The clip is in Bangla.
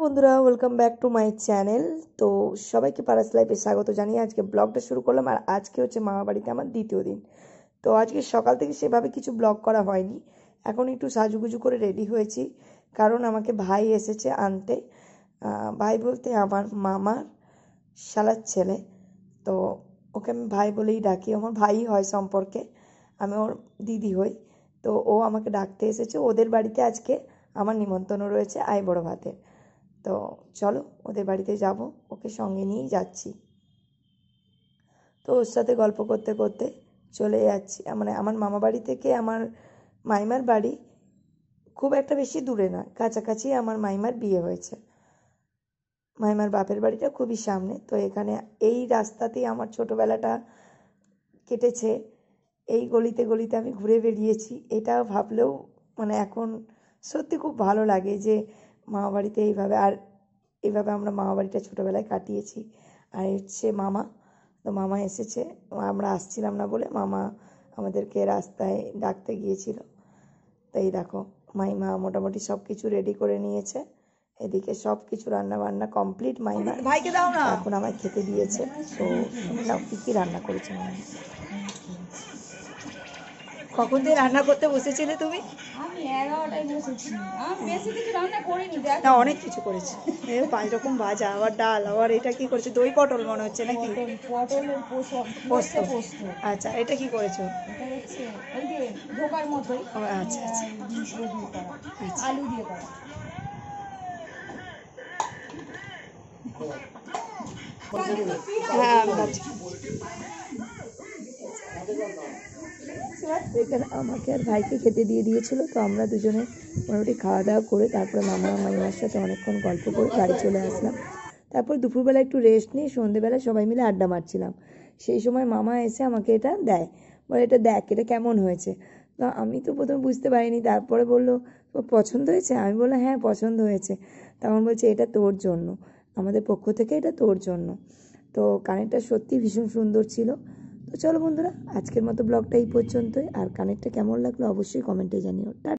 বন্ধুরা, welcome back to my channel. তো সবাইকে পারাস লাইফে স্বাগত জানিয়ে আজকে ব্লগটা শুরু করলাম। আর আজকে হচ্ছে মামা বাড়িতে আমার দ্বিতীয় দিন। তো আজকে সকাল থেকে সেভাবে কিছু ব্লগ করা হয়নি। এখন একটু সাজুগুজু করে রেডি হয়েছি, কারণ আমাকে ভাই এসেছে আনতে। ভাই বলতে আমার মামার শালার ছেলে। তো ওকে আমি ভাই বলেই ডাকি, আমার ভাই হয় সম্পর্কে, আমি ওর দিদি হই। তো ও আমাকে ডাকতে এসেছে। ওদের বাড়িতে আজকে আমার নিমন্ত্রণ রয়েছে আই বড় ভাতের। তো চলো ওদের বাড়িতে যাব, ওকে সঙ্গে নিয়েই যাচ্ছি। তো ওর সাথে গল্প করতে করতে চলে যাচ্ছি। মানে আমার মামা বাড়ি থেকে আমার মাইমার বাড়ি খুব একটা বেশি দূরে নয়, কাছাকাছি আমার মাইমার বিয়ে হয়েছে। মাইমার বাপের বাড়িটা খুবই সামনে। তো এখানে এই রাস্তাতেই আমার ছোটোবেলাটা কেটেছে। এই গলিতে গলিতে আমি ঘুরে বেরিয়েছি। এটা ভাবলেও মানে এখন সত্যি খুব ভালো লাগে যে মামা বাড়িতে এইভাবে আমরা মামা বাড়িটা ছোটোবেলায় কাটিয়েছি। আর হচ্ছে মামা, তো মামা এসেছে, আমরা আসছিলাম না বলে মামা আমাদেরকে রাস্তায় ডাকতে গিয়েছিল। তাই দেখো মাইমা মোটামুটি সব কিছু রেডি করে নিয়েছে। এদিকে সব কিছু রান্না বান্না কমপ্লিট মাইমা, ভাইকে দাও না, এখন আমায় খেতে দিয়েছে। তো শুনে নাও কী কী রান্না করেছে মাইমা। কখন দিয়ে রান্না করতে বসেছিলে তুমি? আমি 11টায় বসেছি। আমি বেশি কিছু রান্না করিনি, দেখ না, অনেক কিছু করেছি। 5 রকম ভাজা, আবার ডাল, আবার এটা কি করেছে, দই পটল মনে হচ্ছে নাকি? পটলের পোস্ত। পোস্ত। আচ্ছা, এটা কি করেছো? এটা হচ্ছে ওই যে ধোকার মতোই, ও আচ্ছা আচ্ছা দিয়ে করা, আচ্ছা। আলু দিয়ে করা। হ্যাঁ এখানে আমাকে আর ভাইকে খেতে দিয়ে দিয়েছিল। তো আমরা দুজনে মোটামুটি খাওয়া দাওয়া করে তারপরে মামা মাইমার সাথে অনেকক্ষণ গল্প করে বাড়ি চলে আসলাম। তারপর দুপুরবেলা একটু রেস্ট নিয়ে সন্ধেবেলা সবাই মিলে আড্ডা মারছিলাম। সেই সময় মামা এসে আমাকে এটা দেয়, বলে এটা দেখ এটা কেমন হয়েছে। তো আমি তো প্রথমে বুঝতে পারিনি। তারপরে বললো পছন্দ হয়েছে? আমি বললাম হ্যাঁ পছন্দ হয়েছে। তখন বলছে এটা তোর জন্য, আমাদের পক্ষ থেকে এটা তোর জন্য। তো কানেরটা সত্যি ভীষণ সুন্দর ছিল। তো চলো বন্ধুরা, আজকের মতো ব্লগটা এই পর্যন্তই। আর কানেরটা কেমন লাগলো অবশ্যই কমেন্টে জানিও।